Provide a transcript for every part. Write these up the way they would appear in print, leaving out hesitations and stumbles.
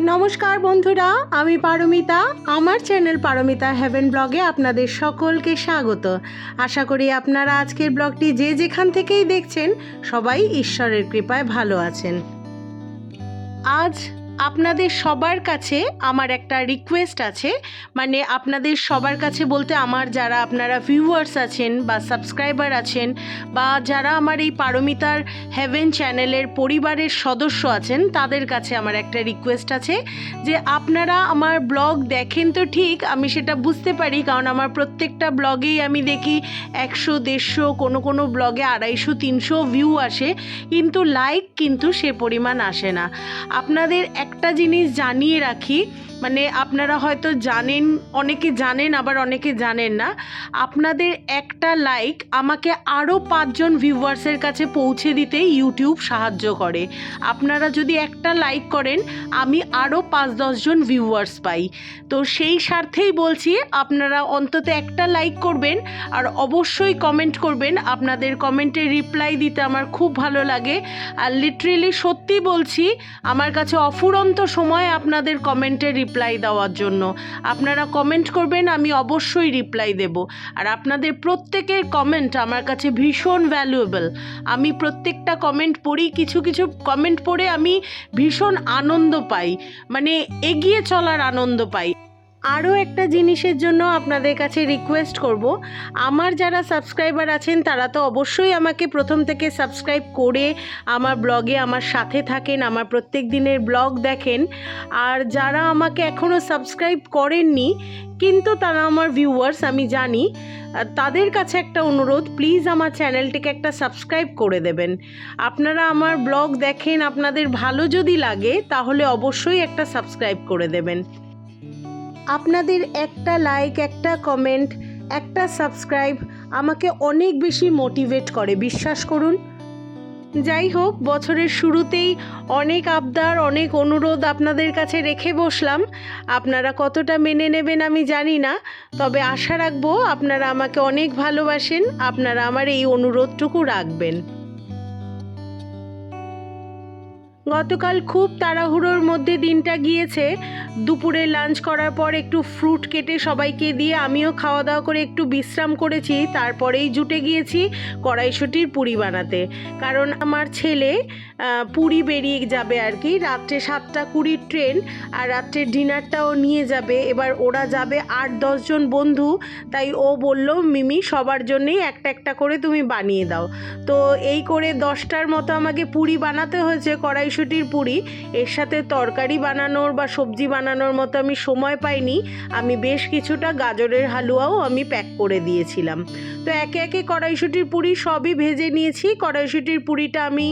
নমস্কার বন্ধুরা, আমি পারমিতা। আমার চ্যানেল পারমিতা হেভেন ব্লগে আপনাদের সকলকে স্বাগত। আশা করি আপনারা আজকের ব্লগটি যে যেখান থেকেই দেখছেন সবাই ঈশ্বরের কৃপায় ভালো আছেন। আজ আপনাদের সবার কাছে আমার একটা রিকোয়েস্ট আছে, মানে আপনাদের সবার কাছে বলতে আমার যারা আপনারা ভিউয়ার্স আছেন বা সাবস্ক্রাইবার আছেন বা যারা আমার এই পারমিতার হেভেন চ্যানেলের পরিবারের সদস্য আছেন তাদের কাছে আমার একটা রিকোয়েস্ট আছে যে আপনারা আমার ব্লগ দেখেন তো ঠিক, আমি সেটা বুঝতে পারি, কারণ আমার প্রত্যেকটা ব্লগেই আমি দেখি 100-150, কোনো ব্লগে 250-300 ভিউ আসে, কিন্তু লাইক কিন্তু সে পরিমাণ আসে না। আপনাদের একটা জিনিস জানিয়ে রাখি, মানে আপনারা হয়তো জানেন, অনেকে জানেন আবার অনেকে জানেন না, আপনাদের একটা লাইক আমাকে আরও 5 জন ভিউয়ার্সের কাছে পৌঁছে দিতে ইউটিউব সাহায্য করে। আপনারা যদি একটা লাইক করেন আমি আরও 5-10 জন ভিউয়ার্স পাই। তো সেই স্বার্থেই বলছি আপনারা অন্তত একটা লাইক করবেন আর অবশ্যই কমেন্ট করবেন। আপনাদের কমেন্টে রিপ্লাই দিতে আমার খুব ভালো লাগে, আর লিটারেলি সত্যি বলছি আমার কাছে অফুরন্ত সময় আপনাদের কমেন্টে রিপ্লাই দেওয়ার জন্য। আপনারা কমেন্ট করবেন, আমি অবশ্যই রিপ্লাই দেব। আর আপনাদের প্রত্যেকের কমেন্ট আমার কাছে ভীষণ ভ্যালুয়েবল। আমি প্রত্যেকটা কমেন্ট পড়ি, কিছু কমেন্ট পড়ে আমি ভীষণ আনন্দ পাই, মানে এগিয়ে চলার আনন্দ পাই। আরও একটা জিনিসের জন্য আপনাদের কাছে রিকোয়েস্ট করব, আমার যারা সাবস্ক্রাইবার আছেন তারা তো অবশ্যই আমাকে প্রথম থেকে সাবস্ক্রাইব করে আমার ব্লগে আমার সাথে থাকেন, আমার প্রত্যেক দিনের ব্লগ দেখেন। আর যারা আমাকে এখনও সাবস্ক্রাইব করেননি কিন্তু তারা আমার ভিউয়ার্স আমি জানি, তাদের কাছে একটা অনুরোধ, প্লিজ আমার চ্যানেলটিকে একটা সাবস্ক্রাইব করে দেবেন। আপনারা আমার ব্লগ দেখেন, আপনাদের ভালো যদি লাগে তাহলে অবশ্যই একটা সাবস্ক্রাইব করে দেবেন। আপনাদের একটা লাইক, একটা কমেন্ট, একটা সাবস্ক্রাইব আমাকে অনেক বেশি মোটিভেট করে, বিশ্বাস করুন। যাই হোক, বছরের শুরুতেই অনেক আবদার, অনেক অনুরোধ আপনাদের কাছে রেখে বসলাম। আপনারা কতটা মেনে নেবেন আমি জানি না, তবে আশা রাখবো আপনারা আমাকে অনেক ভালোবাসেন, আপনারা আমার এই অনুরোধটুকু রাখবেন। গতকাল খুব তাড়াহুড়োর মধ্যে দিনটা গিয়েছে। দুপুরে লাঞ্চ করার পর একটু ফ্রুট কেটে সবাইকে দিয়ে আমিও খাওয়া দাওয়া করে একটু বিশ্রাম করেছি, তারপরেই জুটে গিয়েছি কড়াইশুঁটির পুরি বানাতে। কারণ আমার ছেলে পুরী বেরিয়ে যাবে আর কি, রাত্রে 7:20 ট্রেন, আর রাত্রে ডিনারটাও নিয়ে যাবে। এবার ওরা যাবে 8-10 জন বন্ধু, তাই ও বলল মিমি সবার জন্যেই একটা একটা করে তুমি বানিয়ে দাও। তো এই করে 10টার মতো আমাকে পুরি বানাতে হয়েছে, কড়াইশুঁটির পুরি। এর সাথে তরকারি বানানোর বা সবজি বানানোর মতো আমি সময় পাইনি। আমি বেশ কিছুটা গাজরের হালুয়াও আমি প্যাক করে দিয়েছিলাম। তো একে একে কড়াইশুঁটির পুরি সবই ভেজে নিয়েছি। কড়াইশুঁটির পুরিটা আমি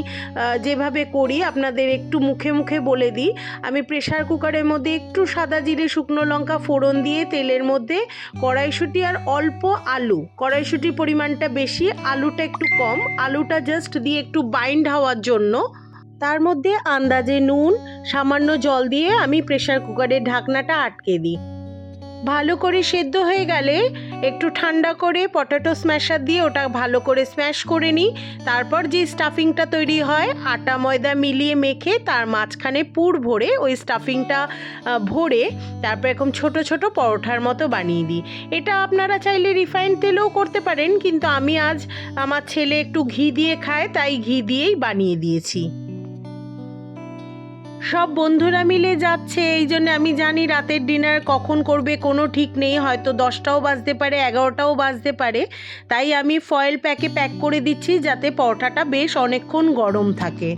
যেভাবে করি আপনাদের একটু মুখে মুখে বলে দিই। আমি প্রেসার কুকারের মধ্যে একটু সাদা জিরে, শুকনো লঙ্কা ফোড়ন দিয়ে তেলের মধ্যে কড়াইশুঁটি আর অল্প আলু, কড়াইশুঁটির পরিমাণটা বেশি, আলুটা একটু কম, আলুটা জাস্ট দিয়ে একটু বাইন্ড হওয়ার জন্য তার মধ্যে আন্দাজে নুন, সামান্য জল দিয়ে আমি প্রেসার কুকারের ঢাকনাটা আটকে দিই। ভালো করে সেদ্ধ হয়ে গেলে একটু ঠান্ডা করে পটেটো স্ম্যাশার দিয়ে ওটা ভালো করে স্ম্যাশ করে নিই। তারপর যে স্টাফিংটা তৈরি হয় আটা ময়দা মিলিয়ে মেখে তার মাঝখানে পুর ভরে ওই স্টাফিংটা ভরে তারপর এরকম ছোট ছোট পরোটার মতো বানিয়ে দিই। এটা আপনারা চাইলে রিফাইন্ড তেলেও করতে পারেন, কিন্তু আমি আজ আমার ছেলে একটু ঘি দিয়ে খায় তাই ঘি দিয়েই বানিয়ে দিয়েছি। সব বন্ধুরা মিলে যাচ্ছে, এই জন্য আমি জানি রাতের ডিনার কখন করবে কোনো ঠিক নেই, হয়তো 10টাও বাজতে পারে, 11টাও বাজতে পারে। তাই আমি ফয়েল প্যাকে প্যাক করে দিচ্ছি যাতে পরোটাটা বেশ অনেকক্ষণ গরম থাকে।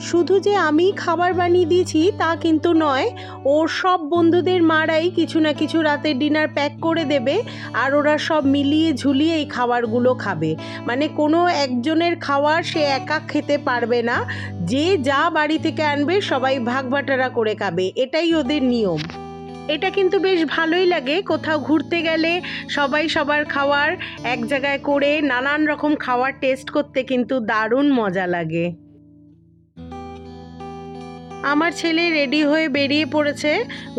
শুধু যে আমি খাবার বানিয়ে দিয়েছি তা কিন্তু নয়, ওর সব বন্ধুদের মারাই কিছু না কিছু রাতের ডিনার প্যাক করে দেবে, আর ওরা সব মিলিয়ে ঝুলিয়ে এই খাবারগুলো খাবে। মানে কোনো একজনের খাবার সে একা খেতে পারবে না, যে যা বাড়ি থেকে আনবে সবাই ভাগ বাটারা করে খাবে, এটাই ওদের নিয়ম। এটা কিন্তু বেশ ভালোই লাগে, কোথাও ঘুরতে গেলে সবাই সবার খাবার এক জায়গায় করে নানান রকম খাবার টেস্ট করতে কিন্তু দারুণ মজা লাগে। আমার ছেলে রেডি হয়ে বেরিয়ে পড়েছে,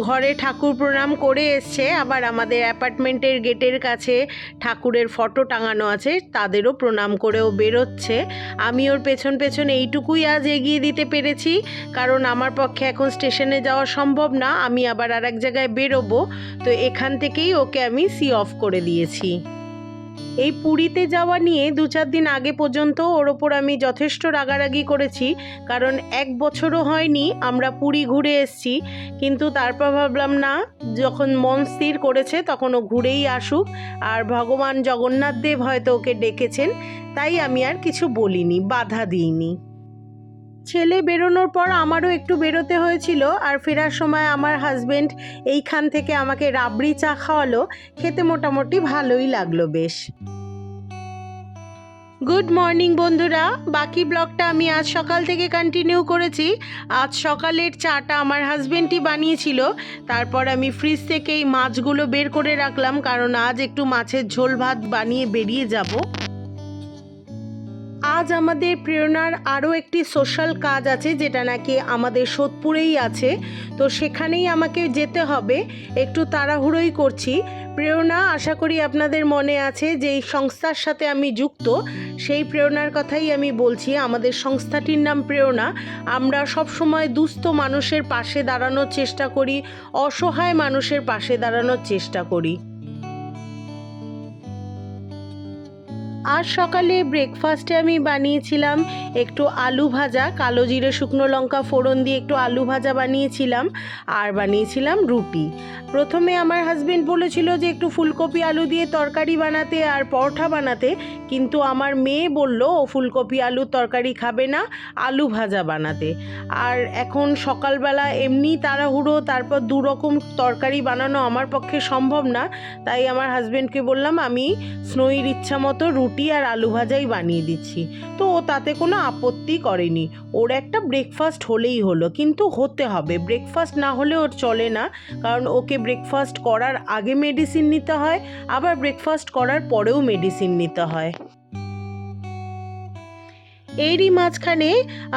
ঘরে ঠাকুর প্রণাম করে এসছে, আবার আমাদের অ্যাপার্টমেন্টের গেটের কাছে ঠাকুরের ফটো টাঙানো আছে, তাদেরও প্রণাম করেও বেরোচ্ছে। আমি ওর পেছন পেছন এইটুকুই আজ এগিয়ে দিতে পেরেছি, কারণ আমার পক্ষে এখন স্টেশনে যাওয়া সম্ভব না, আমি আবার আর এক জায়গায় বেরোবো, তো এখান থেকেই ওকে আমি সি অফ করে দিয়েছি। এই পুরীতে যাওয়া নিয়ে 2-4 দিন আগে পর্যন্ত ওর ওপর আমি যথেষ্ট রাগারাগি করেছি, কারণ 1 বছরও হয়নি আমরা পুরী ঘুরে এসেছি, কিন্তু তারপর ভাবলাম না, যখন মন স্থির করেছে তখন ও ঘুরেই আসুক, আর ভগবান জগন্নাথ দেব হয়তো ওকে ডেকেছেন, তাই আমি আর কিছু বলিনি, বাধা দিইনি। ছেলে বেরোনোর পর আমারও একটু বেরোতে হয়েছিল, আর ফেরার সময় আমার হাজবেন্ড এইখান থেকে আমাকে রাবড়ি চা খাওয়ালো, খেতে মোটামুটি ভালোই লাগলো বেশ। গুড মর্নিং বন্ধুরা, বাকি ব্লগটা আমি আজ সকাল থেকে কন্টিনিউ করেছি। আজ সকালের চাটা আমার হাজবেন্ডই বানিয়েছিল, তারপর আমি ফ্রিজ থেকে এই মাছগুলো বের করে রাখলাম, কারণ আজ একটু মাছের ঝোল ভাত বানিয়ে বেরিয়ে যাব। আজ আমাদের প্রেরণার আরও একটি সোশ্যাল কাজ আছে, যেটা নাকি আমাদের সোদপুরেই আছে, তো সেখানেই আমাকে যেতে হবে, একটু তাড়াহুড়োই করছি। প্রেরণা, আশা করি আপনাদের মনে আছে যে এই সংস্থার সাথে আমি যুক্ত, সেই প্রেরণার কথাই আমি বলছি। আমাদের সংস্থাটির নাম প্রেরণা। আমরা সবসময় দুস্থ মানুষের পাশে দাঁড়ানোর চেষ্টা করি, অসহায় মানুষের পাশে দাঁড়ানোর চেষ্টা করি। আজ সকালে ব্রেকফাস্টে আমি বানিয়েছিলাম একটু আলু ভাজা, কালো জিরে শুকনো লঙ্কা ফোড়ন দিয়ে একটু আলু ভাজা বানিয়েছিলাম, আর বানিয়েছিলাম রুটি। প্রথমে আমার হাজবেন্ড বলেছিল যে একটু ফুলকপি আলু দিয়ে তরকারি বানাতে আর পরোটা বানাতে, কিন্তু আমার মেয়ে বলল ও ফুলকপি আলুর তরকারি খাবে না, আলু ভাজা বানাতে। আর এখন সকালবেলা এমনি তাড়াহুড়ো, তারপর 2 রকম তরকারি বানানো আমার পক্ষে সম্ভব না, তাই আমার হাজবেন্ডকে বললাম আমি স্নোইর ইচ্ছা মতো রুটি আর আলু ভাজাই বানিয়ে দিচ্ছি, তো ও তাতে কোনো আপত্তি করেনি। ওর একটা ব্রেকফাস্ট হলেই হলো, কিন্তু হতে হবে, ব্রেকফাস্ট না হলে ওর চলে না, কারণ ওকে ব্রেকফাস্ট করার আগে মেডিসিন নিতে হয়, আবার ব্রেকফাস্ট করার পরেও মেডিসিন নিতে হয়। এরই মাঝখানে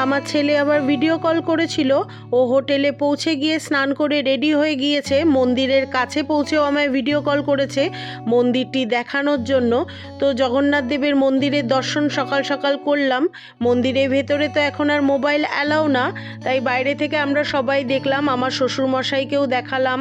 আমার ছেলে আবার ভিডিও কল করেছিল, ও হোটেলে পৌঁছে গিয়ে স্নান করে রেডি হয়ে গিয়েছে, মন্দিরের কাছে পৌঁছেও আমায় ভিডিও কল করেছে মন্দিরটি দেখানোর জন্য। তো জগন্নাথ দেবের মন্দিরের দর্শন সকাল সকাল করলাম। মন্দিরের ভেতরে তো এখন আর মোবাইল অ্যালাউ না, তাই বাইরে থেকে আমরা সবাই দেখলাম, আমার শ্বশুরমশাইকেও দেখালাম,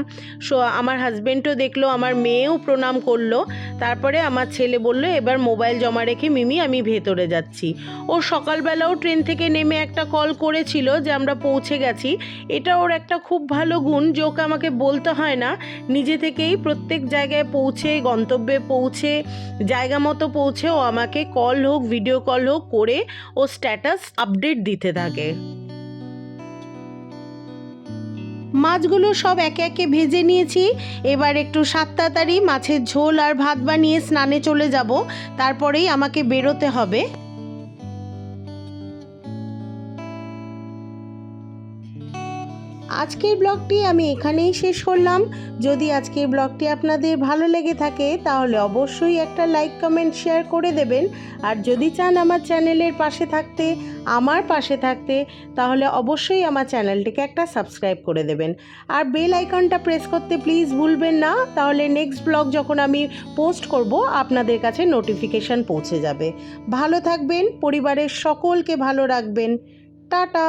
আমার হাজবেন্ডও দেখলো, আমার মেয়েও প্রণাম করলো। তারপরে আমার ছেলে বলল এবার মোবাইল জমা রেখে মিমি আমি ভেতরে যাচ্ছি। ও সকালবেলাও ট্রেন থেকে নেমে একটা কল করেছিল যে আমরা পৌঁছে গেছি। এটা ওর একটা খুব ভালো গুণ যে ওকে আমাকে বলতে হয় না, নিজে থেকেই প্রত্যেক জায়গায় পৌঁছে, গন্তব্যে পৌঁছে, জায়গা মতো পৌঁছে ও আমাকে কল হোক ভিডিও কল হোক করে ও স্ট্যাটাস আপডেট দিতে থাকে। মাছগুলো সব একে একে ভেজে নিয়েছি, এবার একটু তাড়াতাড়ি মাছের ঝোল আর ভাত বানিয়ে স্নানে চলে যাব, তারপরেই আমাকে বেরোতে হবে। আজকের ব্লগটি আমি এখানেই শেষ করলাম। যদি আজকের ব্লগটি আপনাদের ভালো লেগে থাকে তাহলে অবশ্যই একটা লাইক কমেন্ট শেয়ার করে দেবেন, আর যদি চান আমার চ্যানেলের পাশে থাকতে, আমার পাশে থাকতে, তাহলে অবশ্যই আমার চ্যানেলটিকে একটা সাবস্ক্রাইব করে দেবেন, আর বেল আইকনটা প্রেস করতে প্লিজ ভুলবেন না, তাহলে নেক্সট ব্লগ যখন আমি পোস্ট করব আপনাদের কাছে নোটিফিকেশান পৌঁছে যাবে। ভালো থাকবেন, পরিবারের সকলকে ভালো রাখবেন। টাটা।